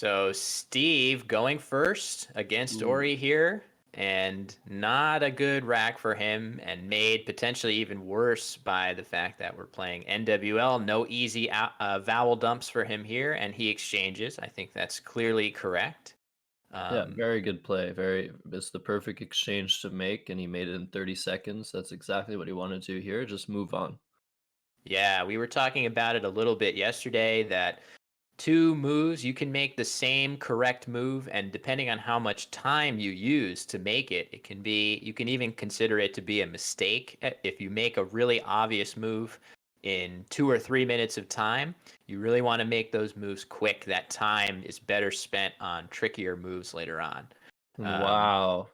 So Steve going first against Ooh. Orry here, and not a good rack for him, and made potentially even worse by the fact that we're playing NWL. No easy vowel dumps for him here, and he exchanges. I think that's clearly correct. Yeah, Um, very good play. It's the perfect exchange to make, and he made it in 30 seconds. That's exactly what he wanted to here. Just move on. yeah, we were talking about it a little bit yesterday that two moves, you can make the same correct move, and depending on how much time you use to make it, it can be, you can even consider it to be a mistake. If you make a really obvious move in 2 or 3 minutes of time, you really want to make those moves quick. That time is better spent on trickier moves later on. Um, Wow.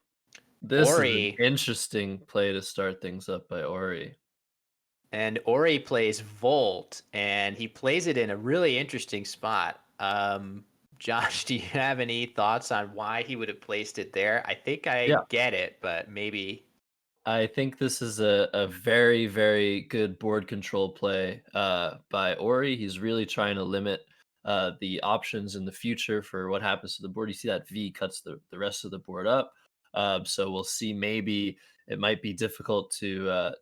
This is an Orry interesting play to start things up by Ori. And Orry plays Volt, and he plays it in a really interesting spot. Josh, do you have any thoughts on why he would have placed it there? I think I Yeah, get it, but maybe. I think this is a very, very good board control play by Ori. He's really trying to limit the options in the future for what happens to the board. You see that V cuts the rest of the board up. So we'll see, maybe it might be difficult to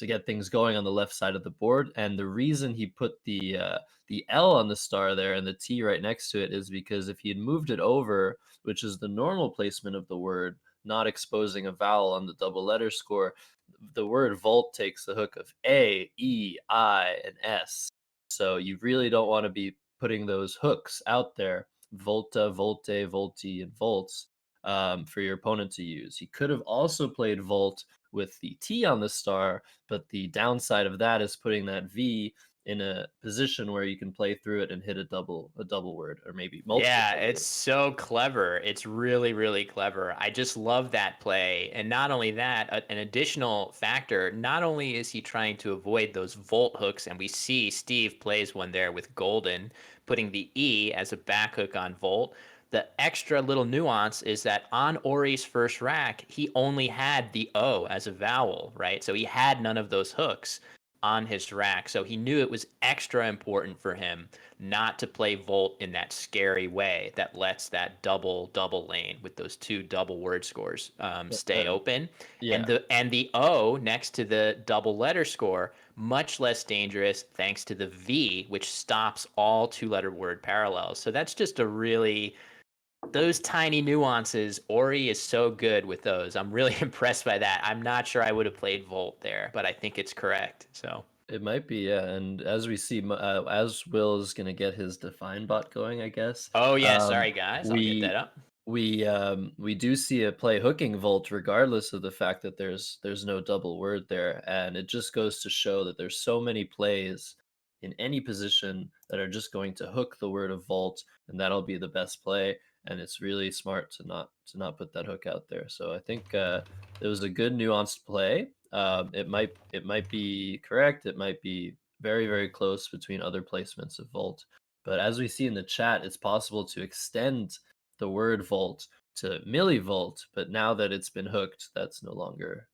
get things going on the left side of the board. And the reason he put the L on the star there and the T right next to it is because if he had moved it over, which is the normal placement of the word, not exposing a vowel on the double letter score, the word volt takes the hook of A, E, I, and S. So you really don't want to be putting those hooks out there, volta, volte, volti, and volts, for your opponent to use. He could have also played volt with the T on the star, but the downside of that is putting that V in a position where you can play through it and hit a double word, or maybe multiple Yeah, double it's words. so clever. It's really, really clever. I just love that play. And not only that, an additional factor, not only is he trying to avoid those volt hooks, and we see Steve plays one there with Golden, putting the E as a back hook on volt. The extra little nuance is that on Ori's first rack, he only had the O as a vowel, right? So he had none of those hooks on his rack. So he knew it was extra important for him not to play Volt in that scary way that lets that double lane with those two double word scores stay Uh, open, and yeah, the O next to the double letter score much less dangerous thanks to the V, which stops all two-letter word parallels. So that's just a really, those tiny nuances. Orry is so good with those. I'm really impressed by that. I'm not sure I would have played Volt there, but I think it's correct. So. it might be, yeah. And as we see, as Will is going to get his define bot going, I guess, Oh yeah, um, sorry guys, I'll get that we up. we do see a play hooking Volt, regardless of the fact that there's no double word there, and it just goes to show that there's so many plays in any position that are just going to hook the word of Volt, and that'll be the best play. And it's really smart to not put that hook out there. So I think it was a good nuanced play. It might be correct. It might be very, very close between other placements of Volt. But as we see in the chat, it's possible to extend the word volt to millivolt, but now that it's been hooked, that's no longer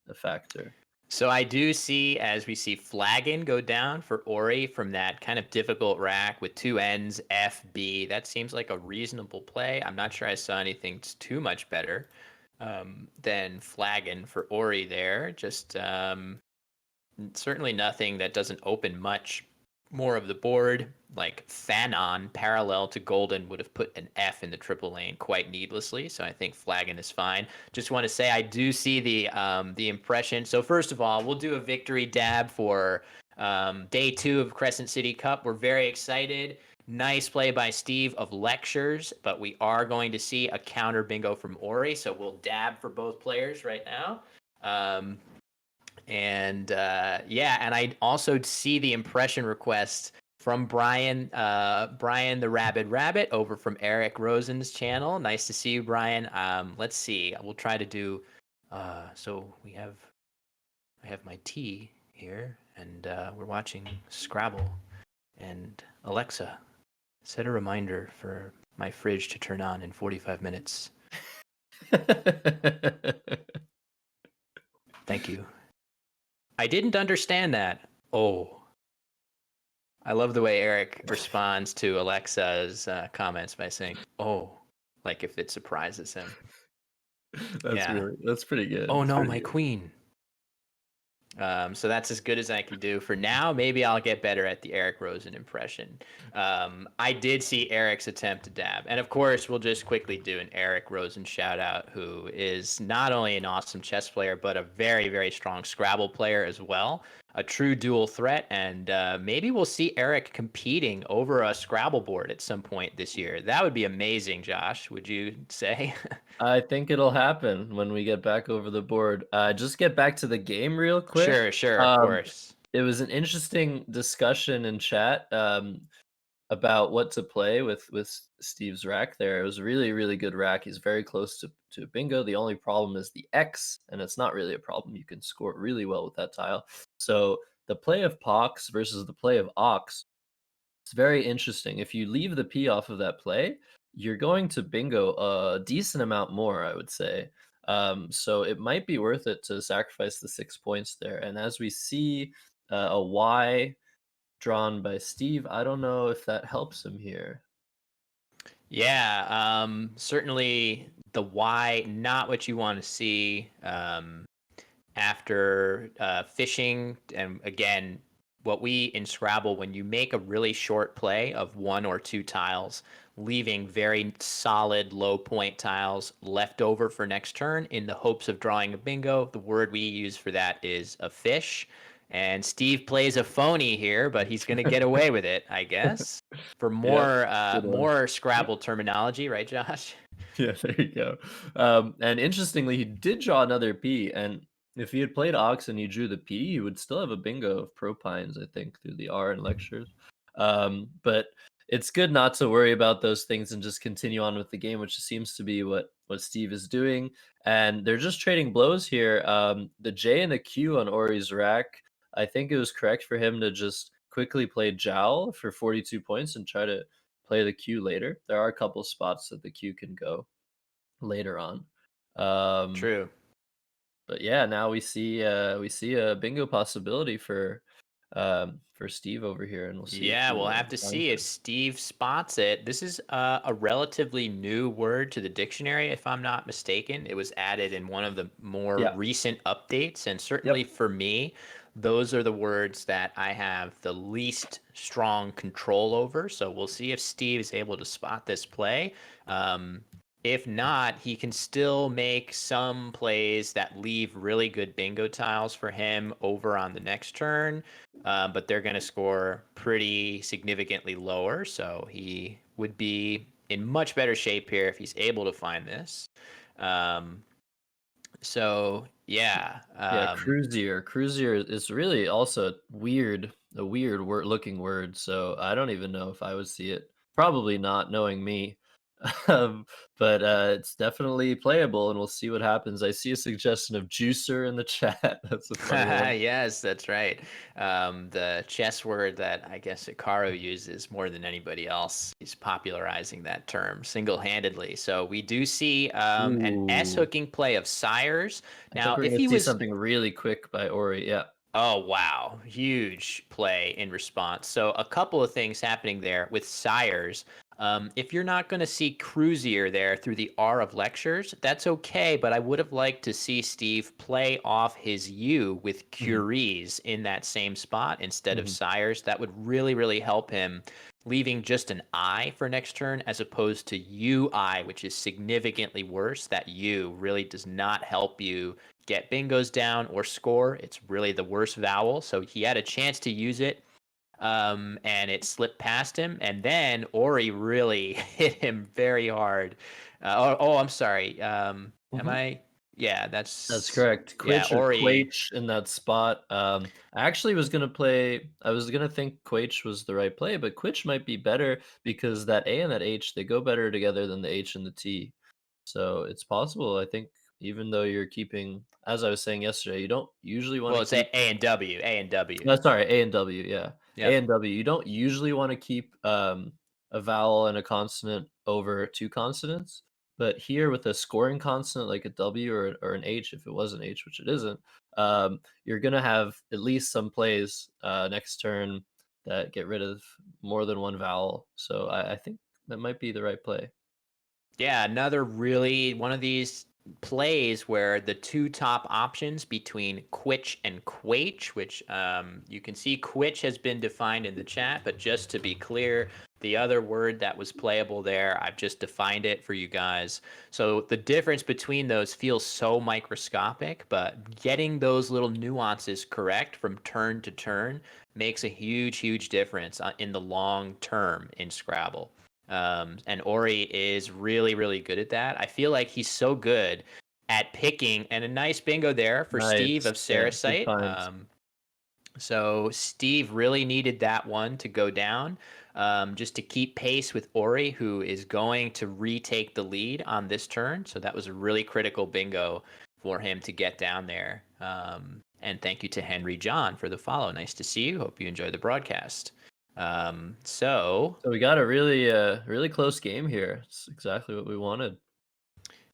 a factor. So I do see, as we see Flagon go down for Orry from that kind of difficult rack with two ends, F, B. That seems like a reasonable play. I'm not sure I saw anything too much better than Flagon for Orry there. Just certainly nothing that doesn't open much more of the board. Like Fanon, parallel to Golden, would have put an F in the triple lane quite needlessly. So I think Flagon is fine. Just want to say I do see the impression. So first of all, we'll do a victory dab for day 2 of Crescent City Cup. We're very excited. Nice play by Steve of lectures, but we are going to see a counter bingo from Orry. So we'll dab for both players right now. And yeah, and I also see the impression request from Brian the Rabid Rabbit over from Eric Rosen's channel. Nice to see you, Brian. Let's see. We'll try to do. So I have my tea here, and we're watching Scrabble. And Alexa, set a reminder for my fridge to turn on in 45 minutes. Thank you. I didn't understand that. Oh. I love the way Eric responds to Alexa's comments by saying, "Oh," like if it surprises him. Yeah. That's pretty good. Oh That's no, pretty my good. queen. So that's as good as I can do for now. Maybe I'll get better at the Eric Rosen impression. I did see Eric's attempt to dab, and of course, we'll just quickly do an Eric Rosen shout out, who is not only an awesome chess player but a very, very strong Scrabble player as well. A true dual threat, and maybe we'll see Eric competing over a Scrabble board at some point this year. That would be amazing, Josh. Would you say? I think it'll happen when we get back over the board. Just get back to the game real quick. Sure, sure, of Um, course. it was an interesting discussion in chat about what to play with Steve's rack there. It was a really, really good rack. He's very close to bingo. The only problem is the X, and it's not really a problem. You can score really well with that tile. So the play of Pox versus the play of Ox, it's very interesting. If you leave the P off of that play, you're going to bingo a decent amount more, I would say. So it might be worth it to sacrifice the 6 points there. And as we see a Y drawn by Steve, I don't know if that helps him here. Yeah, certainly the Y, not what you want to see after fishing. And again, what we in Scrabble, when you make a really short play of one or two tiles, leaving very solid low point tiles left over for next turn in the hopes of drawing a bingo, the word we use for that is a fish. And Steve plays a phony here, but he's going to get away with it, I guess. For Yeah, more good one. more Scrabble terminology, right, Josh? Yeah, there you go. And interestingly, he did draw another P, and if he had played Ox and he drew the P, he would still have a bingo of propines, I think, through the R in lectures. But it's good not to worry about those things and just continue on with the game, which seems to be what Steve is doing. And they're just trading blows here. The J and the Q on Ori's rack, I think it was correct for him to just quickly play Jowl for 42 points and try to play the Q later. There are a couple spots that the Q can go later on. Um, True. but yeah, now we see a bingo possibility for Steve over here, and we'll see if Yeah, he we'll have to finds see if it. Steve spots it. This is a relatively new word to the dictionary, if I'm not mistaken. It was added in one of the more Yeah. recent updates, and certainly Yep. for me, those are the words that I have the least strong control over. So we'll see if Steve is able to spot this play. Um, if not, he can still make some plays that leave really good bingo tiles for him over on the next turn, but they're going to score pretty significantly lower. So he would be in much better shape here if he's able to find this. Um, so yeah, Yeah, cruisier. Cruisier is really also a weird word looking word. So I don't even know if I would see it. Probably not, knowing me. But it's definitely playable, and we'll see what happens. I see a suggestion of juicer in the chat. That's a funny one. yes, that's right. The chess word that I guess Ikaru uses more than anybody else. He's popularizing that term single-handedly. So we do see an S Ooh, hooking play of sires. I think Now, we're if gonna he see was something really quick by Ori. Yeah. Oh, wow. Huge play in response. So, a couple of things happening there with sires. If you're not going to see Cruisier there through the R of lectures, that's okay, but I would have liked to see Steve play off his U with Mhm, Curies in that same spot instead of mhm. sires. That would really, really help him, leaving just an I for next turn as opposed to UI, which is significantly worse. That U really does not help you get bingos down or score. It's really the worst vowel. So he had a chance to use it, and it slipped past him. And then Orry really hit him very hard. I'm sorry. Am Mhm. I? Yeah, That's that's correct. yeah. Quich or Orry. Quach in that spot. I actually was gonna play. I was gonna think Quach was the right play, but Quich might be better because that A and that H, they go better together than the H and the T. So it's possible. I think even though you're keeping, as I was saying yesterday, you don't usually want Well, to it's keep. A and W. A and W. No, sorry, A and W. Yeah, A Yep. and W. You don't usually want to keep a vowel and a consonant over two consonants. But here with a scoring consonant like a W or an H, if it was an H, which it isn't, you're gonna have at least some plays next turn that get rid of more than one vowel. So I think that might be the right play. Yeah, another really one of these plays where the two top options between quitch and quach, which you can see quitch has been defined in the chat, but just to be clear, the other word that was playable there, I've just defined it for you guys. So the difference between those feels so microscopic, but getting those little nuances correct from turn to turn makes a huge, huge difference in the long term in Scrabble. And Orry is really, really good at that. I feel like he's so good at picking, and a nice bingo there for Steve Nice. of Yeah, good Sarasite. finds. So Steve really needed that one to go down, just to keep pace with Orry, who is going to retake the lead on this turn. So that was a really critical bingo for him to get down there. And thank you to Henry John for the follow. Nice to see you. Hope you enjoy the broadcast. So So we got a really close game here. It's exactly what we wanted.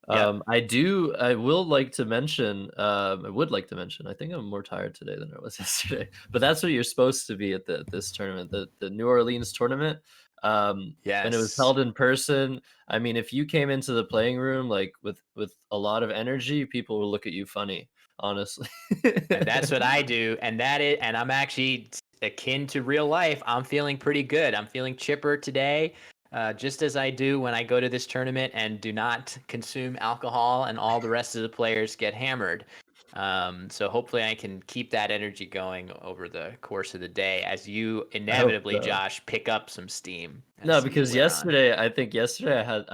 yep. I will like to mention, I would like to mention, I think I'm more tired today than I was yesterday, but that's what you're supposed to be at this tournament, the New Orleans tournament. When it was Yes. held in person, I mean, if you came into the playing room like with a lot of energy, people will look at you funny, honestly. And that's what I do. And I'm actually akin to real life. I'm feeling pretty good. I'm feeling chipper today, just as I do when I go to this tournament and do not consume alcohol and all the rest of the players get hammered. So hopefully I can keep that energy going over the course of the day as you I hope inevitably, so. Josh, pick up some steam No, as we because wear on. yesterday I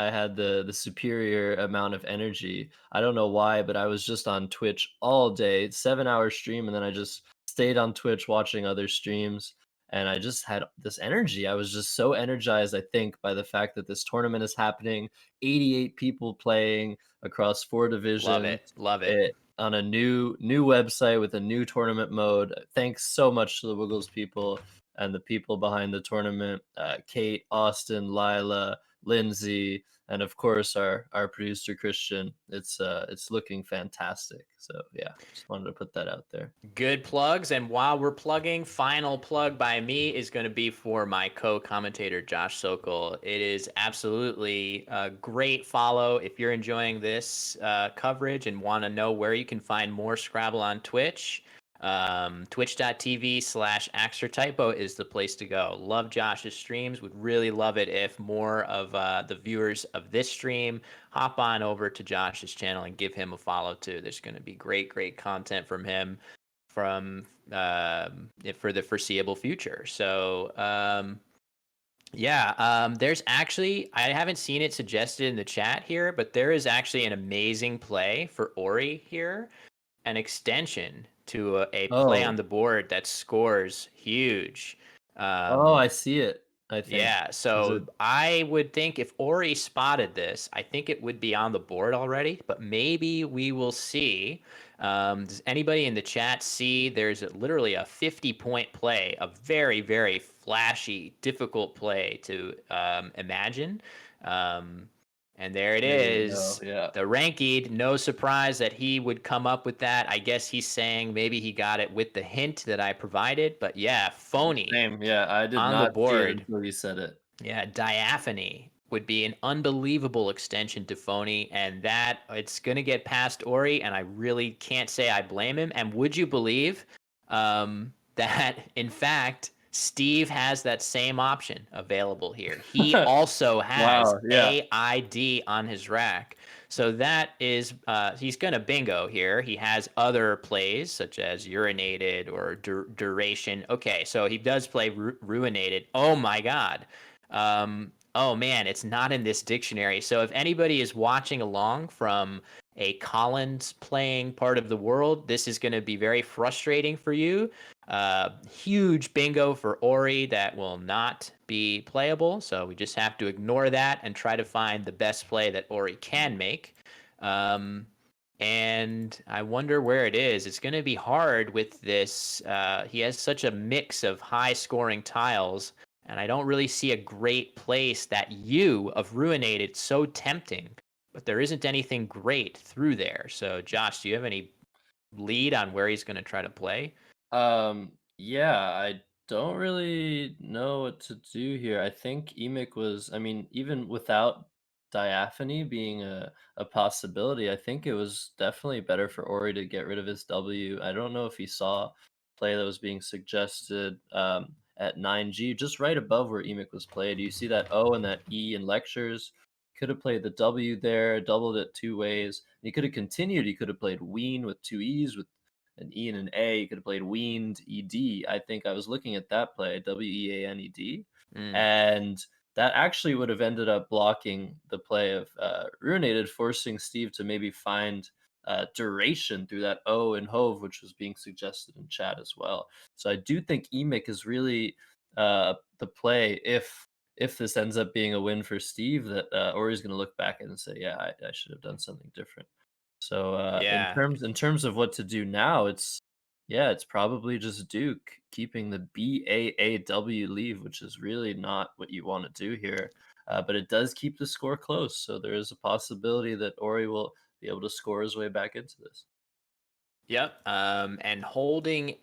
had the superior amount of energy. I don't know why, but I was just on Twitch all day, 7-hour stream, and then I just stayed on Twitch watching other streams, and I just had this energy. I was just so energized, I think, by the fact that this tournament is happening, 88 people playing across 4 Love divisions, it. Love it. on a new website with a new tournament mode. Thanks so much to the Woogles people and the people behind the tournament, Kate, Austin, Lila, Lindsay, and of course our producer Christian. It's looking fantastic. So yeah, just wanted to put that out there. Good plugs. And while we're plugging, final plug by me is going to be for my co-commentator, Josh Sokol. It is absolutely a great follow if you're enjoying this coverage and want to know where you can find more Scrabble on Twitch. Twitch.tv/axcertypo is the place to go. Love Josh's streams. Would really love it if more of the viewers of this stream hop on over to Josh's channel and give him a follow too. There's going to be great, great content from him from for the foreseeable future. So yeah, there's actually I haven't seen it suggested in the chat here, but there is actually an amazing play for Orry here, an extension to a play on Oh, the board that scores huge. oh, Um, I see it. I think yeah, is so it. I would think if Ori spotted this, I think it would be on the board already, but maybe we will see. Does anybody in the chat see there's literally a 50-point play, a very, very flashy, difficult play to imagine? Um, and there it Maybe we know. is. Yeah. The Ranked, no surprise that he would come up with that. I guess he's saying maybe he got it with the hint that I provided, but yeah, phony Same. Yeah, I did on the not see it board. until you said it. Yeah, diaphony would be an unbelievable extension to phony, and that it's gonna get past Ori, and I really can't say I blame him. And would you believe that in fact Steve has that same option available here? He also has Wow. Yeah. AID on his rack. So that is, he's going to bingo here. He has other plays such as urinated or duration. Okay, so he does play ruinated. Oh my God. Oh man, it's not in this dictionary. So if anybody is watching along from a Collins playing part of the world, this is going to be very frustrating for you. Huge bingo for Ori that will not be playable. So we just have to ignore that and try to find the best play that Ori can make. And I wonder where it is. It's going to be hard with this. He has such a mix of high scoring tiles, and I don't really see a great place that U of Ruinated so tempting, but there isn't anything great through there. So, Josh, do you have any lead on where he's going to try to play? Yeah, don't really know what to do here. I think Emic was, I mean, even without diaphony being a possibility, I think it was definitely better for Ori to get rid of his W. I don't know if he saw play that was being suggested at 9G, just right above where Emic was played. You see that O and that E in lectures. Could have played the W there, doubled it two ways. He could have continued. He could have played Ween with two E's with an E and an A. You could have played Weaned ED. I think I was looking at that play, Weaned, Mm. and that actually would have ended up blocking the play of Ruinated, forcing Steve to maybe find duration through that O and Hove, which was being suggested in chat as well. So I do think Emic is really the play if this ends up being a win for Steve, that Ori's going to look back and say, yeah, I should have done something different. So Yeah. in terms of what to do now, yeah, it's probably just Duke keeping the BAAW leave, which is really not what you want to do here. But it does keep the score close, so there is a possibility that Ori will be able to score his way back into this. Yep. And holding,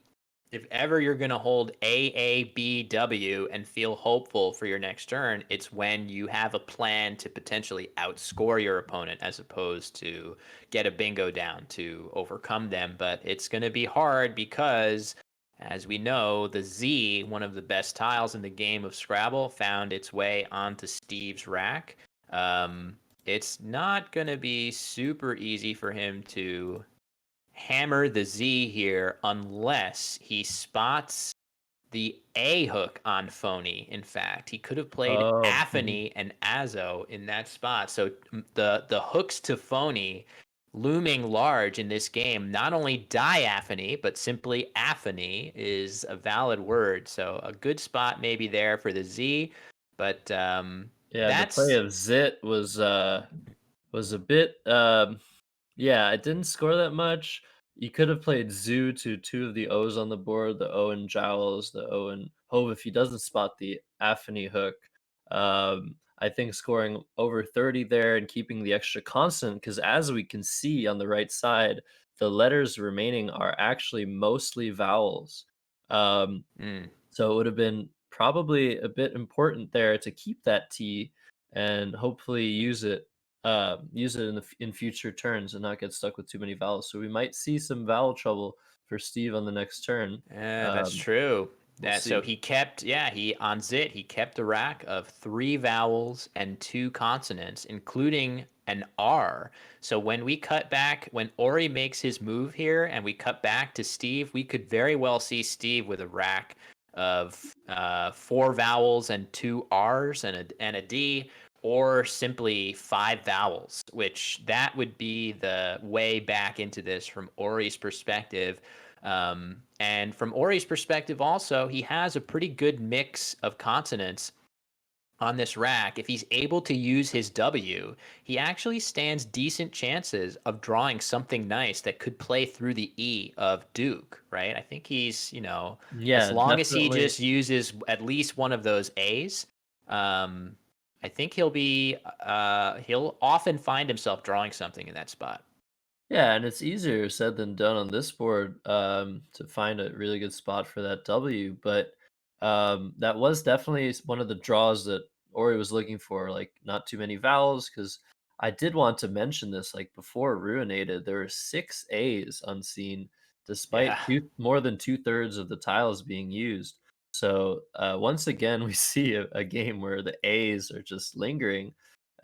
if ever you're going to hold AABW and feel hopeful for your next turn, it's when you have a plan to potentially outscore your opponent as opposed to get a bingo down to overcome them. But it's going to be hard because, as we know, the Z, one of the best tiles in the game of Scrabble, found its way onto Steve's rack. It's not going to be super easy for him to hammer the Z here unless he spots the A hook on Phony. In fact, he could have played Oh, mhm. Aphany and Azo in that spot. So the hooks to Phony looming large in this game, not only diaphony, but simply aphany is a valid word. So a good spot maybe there for the Z, but Yeah, the play that's of Zit was a bit yeah, it didn't score that much. You could have played Zoo to two of the O's on the board, the O and Jowls, the O and Hove if he doesn't spot the Aphany hook. I think scoring over 30 there and keeping the extra constant, because as we can see on the right side, the letters remaining are actually mostly vowels. Um, mm, so it would have been probably a bit important there to keep that T and hopefully use it in in future turns and not get stuck with too many vowels. So we might see some vowel trouble for Steve on the next turn. That's Um, true. we'll That so see. he kept, yeah, he on Zit he kept a rack of 3 vowels and 2 consonants, including an R. So when we cut back, when Ori makes his move here, and we cut back to Steve, we could very well see Steve with a rack of 4 vowels and 2 R's and a D, or simply 5 vowels, which that would be the way back into this from Ori's perspective. And from Ori's perspective, also, he has a pretty good mix of consonants on this rack. If he's able to use his W, he actually stands decent chances of drawing something nice that could play through the E of Duke, right? I think he's, as Yeah, long as he definitely. just uses at least one of those A's, um, I think he'll often find himself drawing something in that spot. Yeah, and it's easier said than done on this board to find a really good spot for that W. But that was definitely one of the draws that Ori was looking for, like not too many vowels. Because I did want to mention this, like before Ruinated, there were 6 A's unseen, Yeah. despite more than two-thirds of the tiles being used. So once again, we see a game where the A's are just lingering,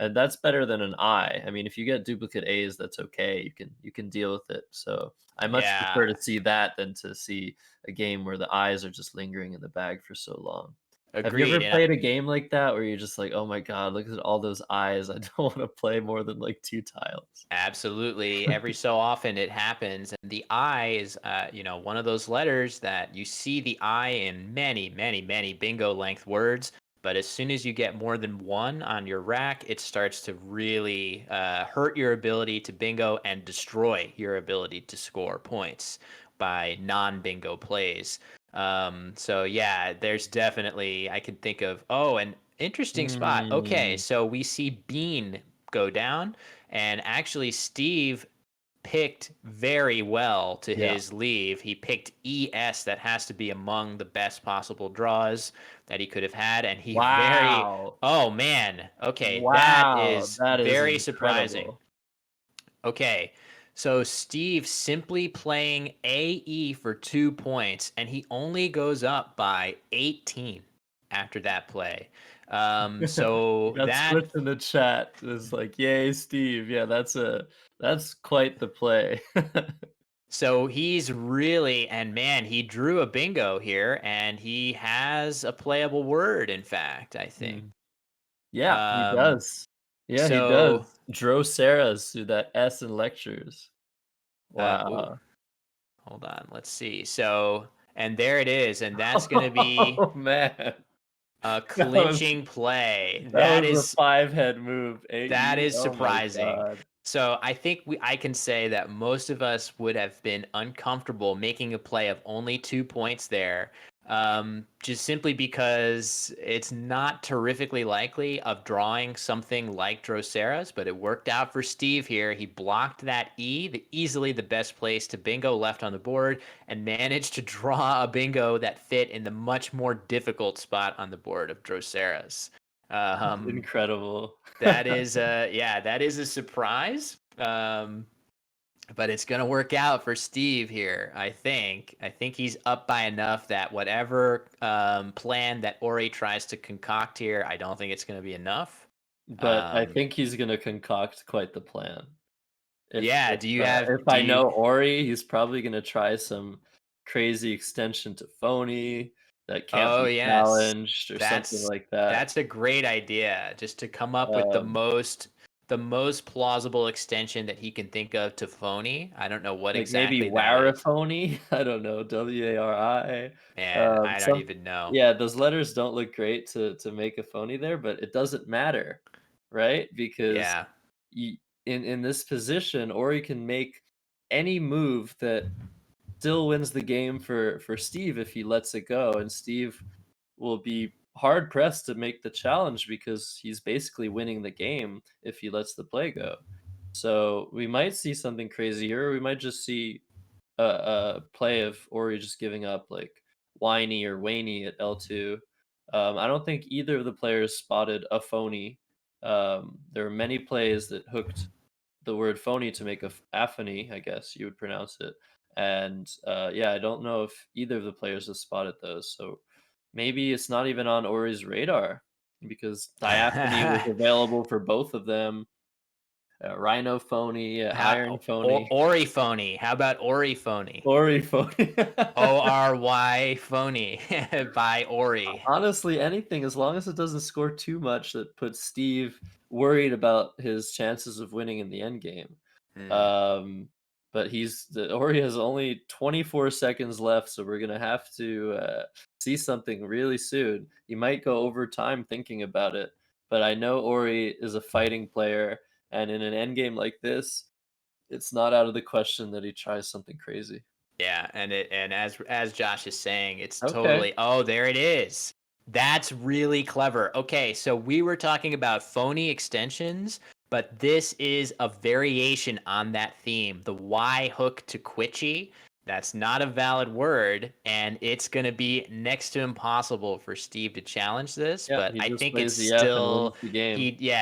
and that's better than an I. I mean, if you get duplicate A's, that's okay. You can deal with it. So I much Yeah. prefer to see that than to see a game where the I's are just lingering in the bag for so long. Have you ever Agreed. played a game like that where you're just like, oh my god, look at all those I's. I don't want to play more than like two tiles. Absolutely. Every so often it happens. And the I is, one of those letters that you see the I in many, many, many bingo length words. But as soon as you get more than one on your rack, it starts to really hurt your ability to bingo and destroy your ability to score points by non bingo plays. So, yeah, there's definitely, I can think of, oh, an interesting spot. Okay, Hmm. so we see Bean go down. And actually, Steve picked very well to Yeah. his leave. He picked ES. That has to be among the best possible draws that he could have had. And he very, Wow. oh man, okay, that Wow. is That is very surprising. incredible. Okay, so Steve simply playing AE for 2 points, and he only goes up by 18 after that play. We So got that Switch in the chat. It's like, yay, Steve. Yeah, that's quite the play. So he's really, and man, he drew a bingo here, and he has a playable word, in fact, I think. Mm. Yeah, he Um, does. Yeah, he so, does. Drosera's through that S in lectures. ooh, Wow. hold on, let's see. So, and there it is, and that's going to be Oh man. a That was clinching play. that was a 5-head move. That AE. is Oh my surprising. god. So I think I can say that most of us would have been uncomfortable making a play of only 2 points there, just simply because it's not terrifically likely of drawing something like Drosera's, but it worked out for Steve here. He blocked that easily the best place to bingo left on the board, and managed to draw a bingo that fit in the much more difficult spot on the board of Drosera's. That's Um, incredible. that is yeah, that is a surprise. But it's gonna work out for Steve here. I think. I think he's up by enough that whatever plan that Orry tries to concoct here, I don't think it's gonna be enough. But I Um, think he's gonna concoct quite the plan. yeah. Do you have? If Do I you? know Ori, he's probably gonna try some crazy extension to phony that can't Oh be yes, challenged or something that's like that. that's a great idea. Just to come up with Um, the most plausible extension that he can think of to phony. I don't know what like maybe exactly that is. Wariphony. I don't know, Wari. Man, I don't Some even know. Yeah, those letters don't look great to make a phony there, but it doesn't matter, right? Because Yeah. you, in this position, Ori can make any move that still wins the game for Steve if he lets it go, and Steve will be hard pressed to make the challenge because he's basically winning the game if he lets the play go. So we might see something crazy here. Or we might just see a play of Ori just giving up like whiny or Waney at L2. I don't think either of the players spotted a phony. There were many plays that hooked the word phony to make a aphony, I guess you would pronounce it. And yeah, I don't know if either of the players have spotted those. So maybe it's not even on Ori's radar because diaphony was available for both of them. Rhino phony, Iron phony, Ori phony. How about Ori phony? Ori phony. ORY phony by Ori. Honestly, anything as long as it doesn't score too much that puts Steve worried about his chances of winning in the end game. Hmm. Um, but Ori has only 24 seconds left, so we're gonna have to see something really soon. He might go over time thinking about it, but I know Ori is a fighting player, and in an end game like this, it's not out of the question that he tries something crazy. Yeah, and as Josh is saying, it's Okay. totally. Oh, there it is. That's really clever. Okay, so we were talking about phony extensions, but this is a variation on that theme. The Y hook to Quitchy. That's not a valid word, and it's going to be next to impossible for Steve to challenge this. Yeah, But he I just think it's plays the F and wins still the game.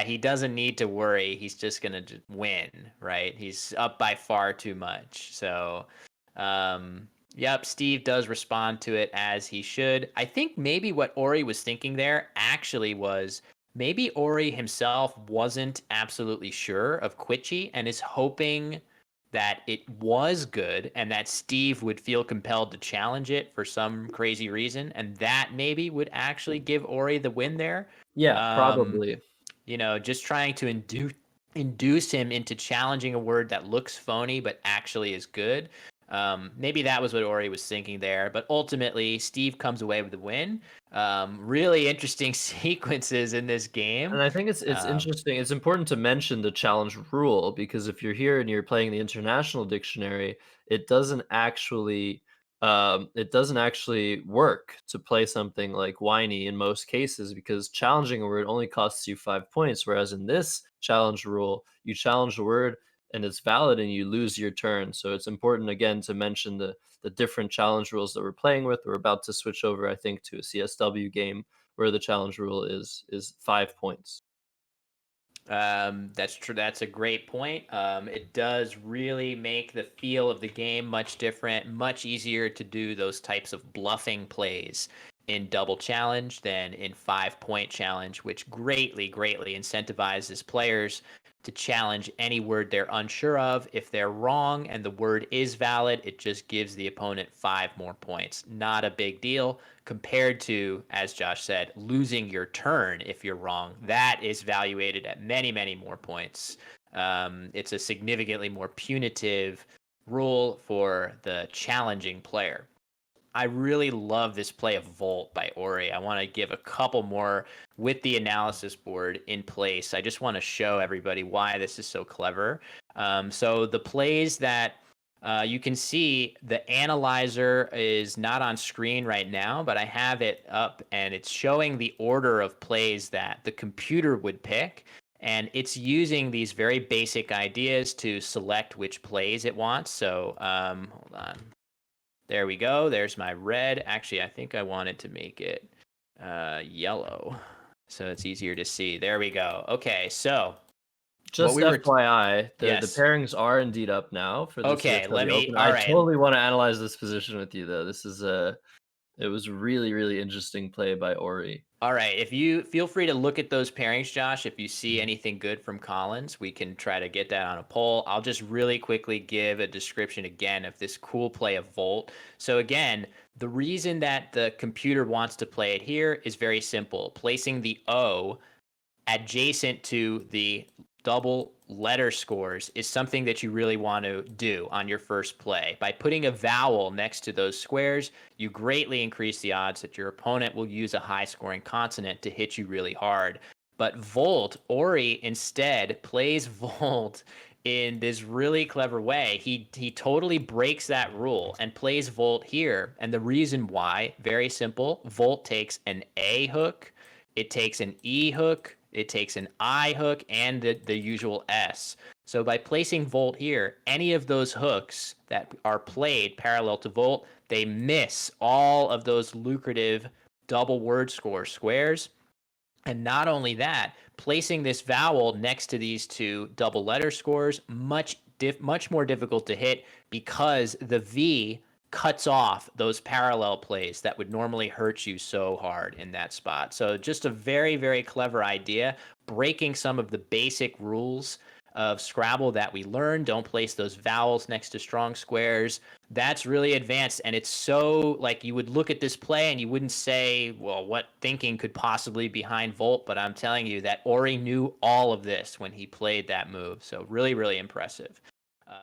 he doesn't need to worry. He's just going to win, right? He's up by far too much. So yep, Steve does respond to it as he should. I think maybe what Ori was thinking there actually was maybe Ori himself wasn't absolutely sure of Quitchy and is hoping that it was good and that Steve would feel compelled to challenge it for some crazy reason, and that maybe would actually give Ori the win there. Yeah, Um, probably. just trying to induce him into challenging a word that looks phony but actually is good. Maybe that was what Ori was thinking there, but ultimately Steve comes away with the win. Really interesting sequences in this game. And I think it's Um, interesting. It's important to mention the challenge rule because if you're here and you're playing the international dictionary, it doesn't actually it doesn't actually work to play something like whiny in most cases because challenging a word only costs you 5 points, whereas in this challenge rule, you challenge a word and it's valid and you lose your turn. So it's important again to mention the different challenge rules that we're playing with. We're about to switch over, I think, to a CSW game where the challenge rule is 5 points. That's true. That's a great point. It does really make the feel of the game much different, much easier to do those types of bluffing plays in double challenge than in 5 point challenge, which greatly incentivizes players to challenge any word they're unsure of. If they're wrong and the word is valid, it just gives the opponent 5 more points. Not a big deal compared to, as Josh said, losing your turn if you're wrong. That is valuated at many more points. It's a significantly more punitive rule for the challenging player. I really love this play of Volt by Orry. I want to give a couple more with the analysis board in place. I just want to show everybody why this is so clever. So the plays that you can see, the analyzer is not on screen right now, but I have it up and it's showing the order of plays that the computer would pick. And it's using these very basic ideas to select which plays it wants. So hold on. There we go. There's my red. Actually, I think I wanted to make it yellow so it's easier to see. There we go. Okay, so Just we were FYI, the yes. pairings are indeed up now for the Okay, let CSW me. Open. All I right. totally want to analyze this position with you though. This is it was really interesting play by Orry. All right. If you feel free to look at those pairings, Josh, if you see Mhm. anything good from Collins, we can try to get that on a poll. I'll just really quickly give a description again of this cool play of Volt. So again, the reason that the computer wants to play it here is very simple. Placing the O adjacent to the double letter scores is something that you really want to do on your first play. By putting a vowel next to those squares, you greatly increase the odds that your opponent will use a high scoring consonant to hit you really hard. But Volt, Orry instead plays Volt in this really clever way. He totally breaks that rule and plays Volt here. And the reason why, very simple, Volt takes an A hook, it takes an E hook, it takes an I hook, and the usual S. So by placing Volt here, any of those hooks that are played parallel to Volt, they miss all of those lucrative double word score squares. And not only that, placing this vowel next to these two double letter scores, much more difficult to hit because the V cuts off those parallel plays that would normally hurt you so hard in that spot. So just a very clever idea, breaking some of the basic rules of Scrabble that we learned. Don't place those vowels next to strong squares. That's really advanced. And it's so like you would look at this play and you wouldn't say, well, what thinking could possibly be behind Volt? But I'm telling you that Orry knew all of this when he played that move. So really impressive.